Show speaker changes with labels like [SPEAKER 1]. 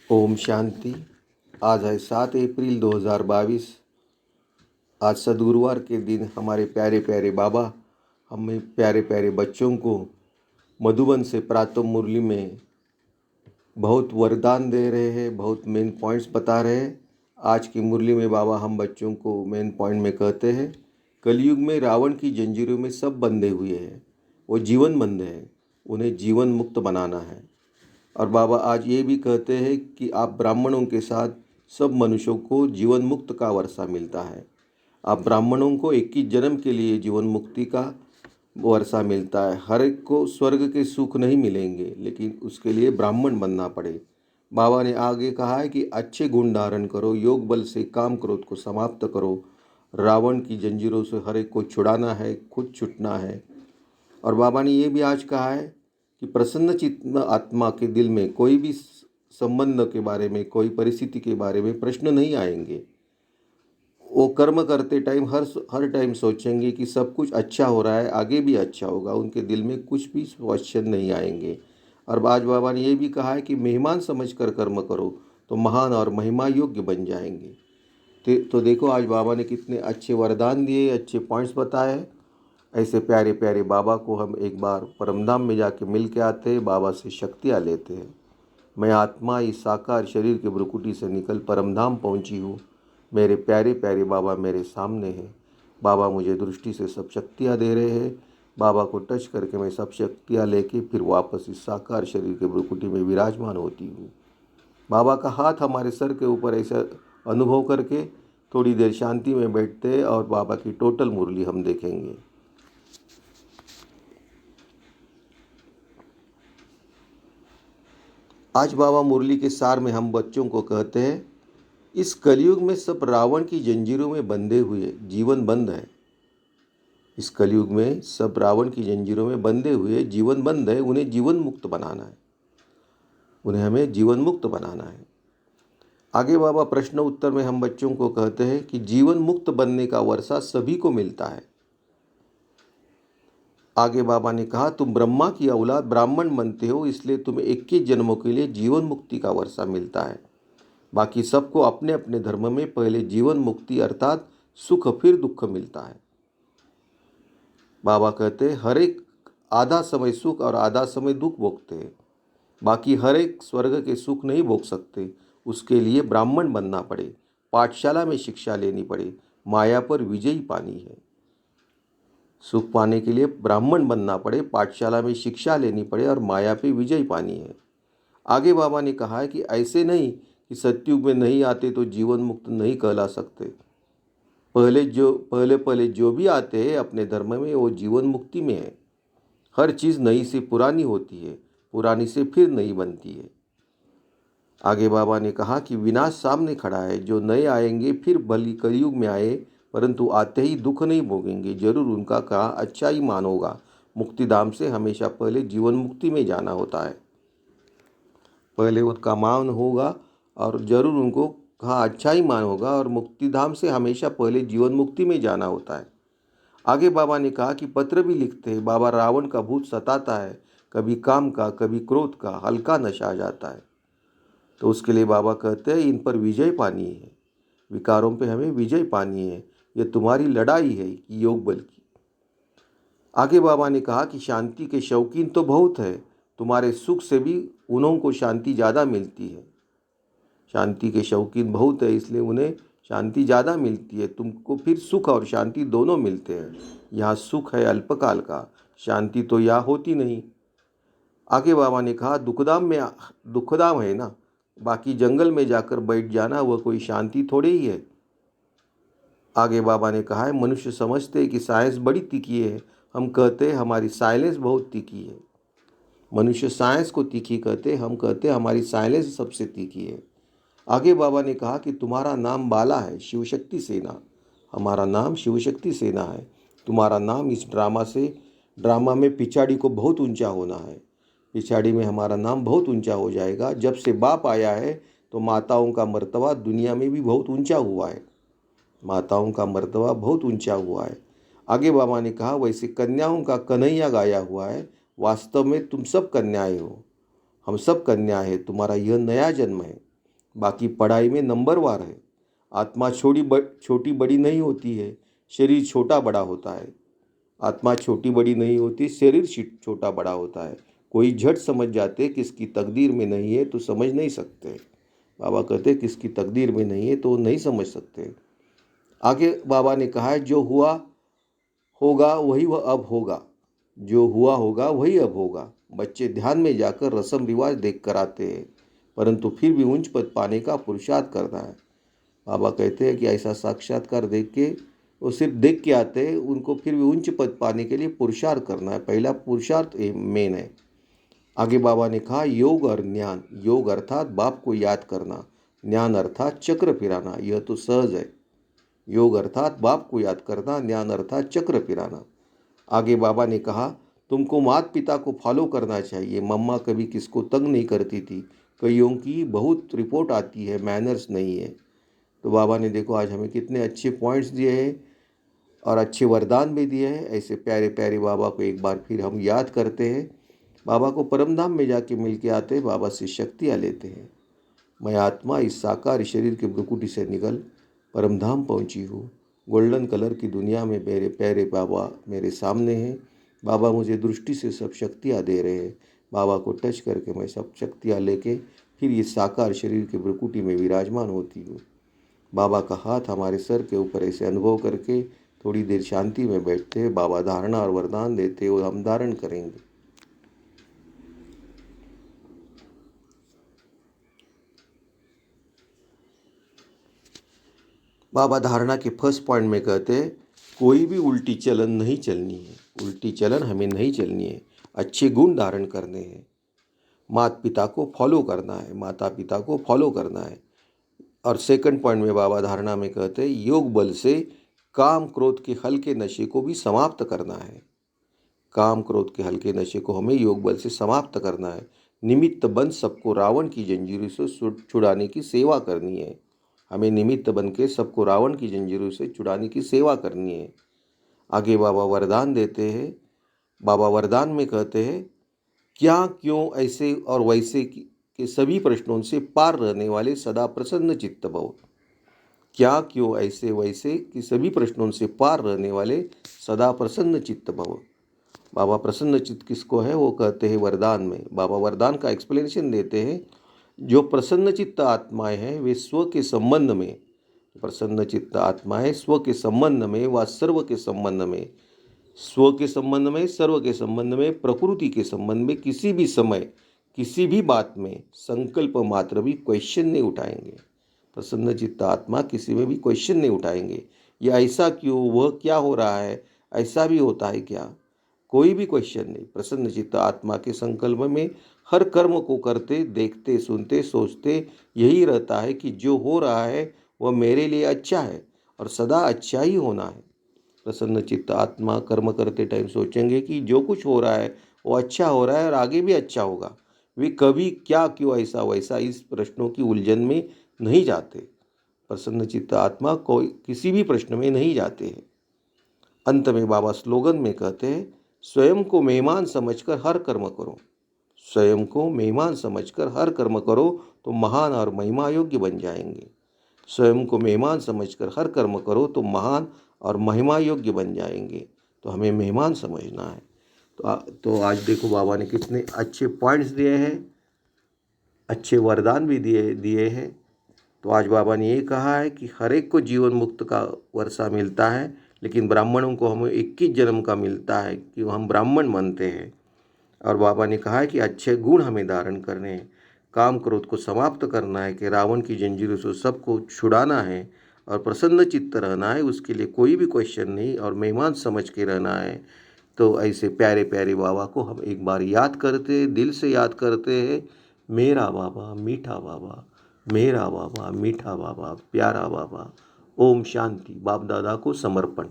[SPEAKER 1] ओम शांति। आज है 7 अप्रैल 2022। आज सदगुरुवार के दिन हमारे प्यारे प्यारे बाबा हमें प्यारे प्यारे बच्चों को मधुबन से प्रातः मुरली में बहुत वरदान दे रहे हैं, बहुत मेन पॉइंट्स बता रहे हैं। आज की मुरली में बाबा हम बच्चों को मेन पॉइंट में कहते हैं, कलयुग में रावण की जंजीरों में सब बंधे हुए हैं, वो जीवन बंधे हैं, उन्हें जीवन मुक्त बनाना है। और बाबा आज ये भी कहते हैं कि आप ब्राह्मणों के साथ सब मनुष्यों को जीवन मुक्त का वर्षा मिलता है। आप ब्राह्मणों को 21 जन्म के लिए जीवन मुक्ति का वर्षा मिलता है। हर एक को स्वर्ग के सुख नहीं मिलेंगे, लेकिन उसके लिए ब्राह्मण बनना पड़े। बाबा ने आगे कहा है कि अच्छे गुण धारण करो, योग बल से काम क्रोध को समाप्त करो, रावण की जंजीरों से हर एक को छुड़ाना है, खुद छूटना है। और बाबा ने ये भी आज कहा है कि प्रसन्न चित्त आत्मा के दिल में कोई भी संबंध के बारे में, कोई परिस्थिति के बारे में प्रश्न नहीं आएंगे। वो कर्म करते टाइम हर टाइम सोचेंगे कि सब कुछ अच्छा हो रहा है, आगे भी अच्छा होगा। उनके दिल में कुछ भी क्वेश्चन नहीं आएंगे। और आज बाबा ने ये भी कहा है कि मेहमान समझकर कर्म करो तो महान और महिमा योग्य बन जाएंगे। तो देखो आज बाबा ने कितने अच्छे वरदान दिए, अच्छे पॉइंट्स बताए। ऐसे प्यारे प्यारे बाबा को हम एक बार परमधाम में जाके मिल के आते हैं, बाबा से शक्तियाँ लेते हैं। मैं आत्मा इस साकार शरीर के भ्रुकुटी से निकल परमधाम पहुंची हूँ। मेरे प्यारे प्यारे बाबा मेरे सामने हैं। बाबा मुझे दृष्टि से सब शक्तियाँ दे रहे हैं। बाबा को टच करके मैं सब शक्तियाँ लेके फिर वापस इस साकार शरीर के भ्रुकुटी में विराजमान होती हूँ। बाबा का हाथ हमारे सर के ऊपर ऐसा अनुभव करके थोड़ी देर शांति में बैठते हैं और बाबा की टोटल मुरली हम देखेंगे। आज बाबा मुरली के सार में हम बच्चों को कहते हैं, इस कलयुग में सब रावण की जंजीरों में बंधे हुए जीवन बंद है। इस कलयुग में सब रावण की जंजीरों में बंधे हुए जीवन बंद है। उन्हें जीवन मुक्त बनाना है, उन्हें हमें जीवन मुक्त बनाना है। आगे बाबा प्रश्न उत्तर में हम बच्चों को कहते हैं कि जीवन मुक्त बनने का वर्षा सभी को मिलता है। आगे बाबा ने कहा, तुम ब्रह्मा की औलाद ब्राह्मण बनते हो, इसलिए तुम्हें 21 जन्मों के लिए जीवन मुक्ति का वर्षा मिलता है। बाकी सबको अपने अपने धर्म में पहले जीवन मुक्ति अर्थात सुख फिर दुख मिलता है। बाबा कहते हैं हर एक आधा समय सुख और आधा समय दुख भोगते हैं। बाकी हर एक स्वर्ग के सुख नहीं भोग सकते। उसके लिए ब्राह्मण बनना पड़े, पाठशाला में शिक्षा लेनी पड़े, माया पर विजयी पानी है। सुख पाने के लिए ब्राह्मण बनना पड़े, पाठशाला में शिक्षा लेनी पड़े और माया पे विजय पानी है। आगे बाबा ने कहा है कि ऐसे नहीं कि सत्युग में नहीं आते तो जीवन मुक्त नहीं कहला सकते। पहले जो भी आते हैं अपने धर्म में वो जीवन मुक्ति में है। हर चीज़ नई से पुरानी होती है, पुरानी से फिर नई बनती है। आगे बाबा ने कहा कि विनाश सामने खड़ा है। जो नए आएंगे फिर भली कलयुग में आए, परंतु आते ही दुख नहीं भोगेंगे। जरूर उनका कहा अच्छा ही मान होगा। मुक्तिधाम से हमेशा पहले जीवन मुक्ति में जाना होता है, पहले उसका मान होगा और जरूर उनको कहा अच्छा ही मान होगा और मुक्तिधाम से हमेशा पहले जीवन मुक्ति में जाना होता है। आगे बाबा ने कहा कि पत्र भी लिखते हैं, बाबा रावण का भूत सताता है, कभी काम का कभी क्रोध का, हल्का नशा आ जाता है। तो उसके लिए बाबा कहते हैं इन पर विजय पानी है, विकारों पे हमें विजय पानी है। ये तुम्हारी लड़ाई है कि योग बल की। आगे बाबा ने कहा कि शांति के शौकीन तो बहुत है, तुम्हारे सुख से भी उन्हों को शांति ज़्यादा मिलती है। शांति के शौकीन बहुत है, इसलिए उन्हें शांति ज़्यादा मिलती है। तुमको फिर सुख और शांति दोनों मिलते हैं। यहाँ सुख है अल्पकाल का, शांति तो यहाँ होती नहीं। आगे बाबा ने कहा दुखधाम है ना, बाकी जंगल में जाकर बैठ जाना वह कोई शांति थोड़े ही है। आगे बाबा ने कहा है मनुष्य समझते हैं कि साइंस बड़ी तीखी है, हम कहते हैं हमारी साइलेंस बहुत तीखी है। मनुष्य साइंस को तीखी कहते, हम कहते हैं हमारी साइलेंस सबसे तीखी है। आगे बाबा ने कहा कि तुम्हारा नाम बाला है, शिवशक्ति सेना। हमारा नाम शिवशक्ति सेना है। तुम्हारा नाम इस ड्रामा में पिछाड़ी को बहुत ऊंचा होना है। पिछाड़ी में हमारा नाम बहुत ऊंचा हो जाएगा। जब से बाप आया है तो माताओं का मर्तबा दुनिया में भी बहुत ऊंचा हुआ है। माताओं का मर्तबा बहुत ऊंचा हुआ है। आगे बाबा ने कहा वैसे कन्याओं का कन्हैया गाया हुआ है। वास्तव में तुम सब कन्याएं हो, हम सब कन्या है। तुम्हारा यह नया जन्म है। बाकी पढ़ाई में नंबरवार है। आत्मा छोटी बड़ी नहीं होती है, शरीर छोटा बड़ा होता है। आत्मा छोटी बड़ी नहीं होती, शरीर छोटा बड़ा होता है। कोई झट समझ जाते किसकी तकदीर में नहीं है तो समझ नहीं सकते। बाबा कहते किसकी तकदीर में नहीं है तो नहीं समझ सकते। आगे बाबा ने कहा है जो हुआ होगा वही वह अब होगा, जो हुआ होगा वही अब होगा। बच्चे ध्यान में जाकर रस्म रिवाज देख कर आते हैं, परंतु फिर भी उच्च पद पाने का पुरुषार्थ करना है। बाबा कहते हैं कि ऐसा साक्षात्कार देख के वो सिर्फ देख के आते हैं, उनको फिर भी उच्च पद पाने के लिए पुरुषार्थ करना है। पहला पुरुषार्थ मेन है। आगे बाबा ने कहा योग और ज्ञान। योग अर्थात बाप को याद करना, ज्ञान अर्थात चक्र फिराना। यह तो सहज है। योग अर्थात बाप को याद करना, ज्ञान अर्थात चक्र फिराना। आगे बाबा ने कहा तुमको माता पिता को फॉलो करना चाहिए। मम्मा कभी किसको तंग नहीं करती थी। कईयों की बहुत रिपोर्ट आती है मैनर्स नहीं है। तो बाबा ने देखो आज हमें कितने अच्छे पॉइंट्स दिए हैं और अच्छे वरदान भी दिए हैं। ऐसे प्यारे प्यारे बाबा को एक बार फिर हम याद करते हैं। बाबा को परमधाम में जाके मिल के आते हैं, बाबा से शक्तियाँ लेते हैं। मैं आत्मा इस साकार शरीर के भ्रुकुटी से निकल परमधाम पहुंची हूँ। गोल्डन कलर की दुनिया में मेरे प्यारे बाबा मेरे सामने हैं। बाबा मुझे दृष्टि से सब शक्तियाँ दे रहे हैं। बाबा को टच करके मैं सब शक्तियाँ लेके फिर ये साकार शरीर के भ्रुकुटी में विराजमान होती हूँ। बाबा का हाथ हमारे सर के ऊपर ऐसे अनुभव करके थोड़ी देर शांति में बैठते हैं। बाबा धारणा और वरदान देते हैं और हम धारण करेंगे। बाबा धारणा के फर्स्ट पॉइंट में कहते हैं कोई भी उल्टी चलन नहीं चलनी है। उल्टी चलन हमें नहीं चलनी है, अच्छे गुण धारण करने हैं। माता पिता को फॉलो करना है, माता पिता को फॉलो करना है। और सेकंड पॉइंट में बाबा धारणा में कहते हैं योग बल से काम क्रोध के हल्के नशे को भी समाप्त करना है। काम क्रोध के हल्के नशे को हमें योग बल से समाप्त करना है। निमित्त बन सबको रावण की जंजीरों से छुड़ाने की सेवा करनी है। हमें निमित्त बन के सबको रावण की जंजीरों से छुड़ाने की सेवा करनी है। आगे बाबा वरदान देते हैं। बाबा वरदान में कहते हैं क्या क्यों ऐसे और वैसे के सभी प्रश्नों से पार रहने वाले सदा प्रसन्न चित्त भव। क्या क्यों ऐसे वैसे कि सभी प्रश्नों से पार रहने वाले सदा प्रसन्न चित्त भव। बाबा प्रसन्न चित्त किसको है वो कहते हैं वरदान में। बाबा वरदान का एक्सप्लेनेशन देते हैं जो प्रसन्न चित्त आत्माएं हैं वे स्व के संबंध में, प्रसन्न चित्त आत्माएं स्व के संबंध में व सर्व के संबंध में, स्व के संबंध में सर्व के संबंध में प्रकृति के संबंध में किसी भी समय किसी भी बात में संकल्प मात्र भी क्वेश्चन नहीं उठाएंगे। प्रसन्न चित्त आत्मा किसी में भी क्वेश्चन नहीं उठाएंगे। या ऐसा क्यों, वह क्या हो रहा है, ऐसा भी होता है क्या, कोई भी क्वेश्चन नहीं। प्रसन्न चित्त आत्मा के संकल्प में हर कर्म को करते देखते सुनते सोचते यही रहता है कि जो हो रहा है वह मेरे लिए अच्छा है और सदा अच्छा ही होना है। प्रसन्न चित्त आत्मा कर्म करते टाइम सोचेंगे कि जो कुछ हो रहा है वो अच्छा हो रहा है और आगे भी अच्छा होगा। वे कभी क्या क्यों ऐसा वैसा इस प्रश्नों की उलझन में नहीं जाते। प्रसन्न चित्त आत्मा कोई किसी भी प्रश्न में नहीं जाते हैं। अंत में बाबा स्लोगन में कहते हैं स्वयं को मेहमान समझकर हर कर्म करो। स्वयं को मेहमान समझकर हर कर्म करो तो महान और महिमा योग्य बन जाएंगे। स्वयं को मेहमान समझकर हर कर्म करो तो महान और महिमा योग्य बन जाएंगे। तो हमें मेहमान समझना है। तो आज देखो बाबा ने कितने अच्छे पॉइंट्स दिए हैं, अच्छे वरदान भी दिए हैं। तो आज बाबा ने ये कहा है कि हर एक को जीवन मुक्त का वर्षा मिलता है, लेकिन ब्राह्मणों को हमें 21 जन्म का मिलता है कि हम ब्राह्मण बनते हैं। और बाबा ने कहा है कि अच्छे गुण हमें धारण करने हैं, काम क्रोध को समाप्त करना है, कि रावण की जंजीरों से सबको छुड़ाना है और प्रसन्न चित्त रहना है। उसके लिए कोई भी क्वेश्चन नहीं और मेहमान समझ के रहना है। तो ऐसे प्यारे प्यारे बाबा को हम एक बार याद करते हैं, दिल से याद करते हैं। मेरा बाबा मीठा बाबा, मेरा बाबा मीठा बाबा, प्यारा बाबा। ओम शांति। बाप दादा को समर्पण।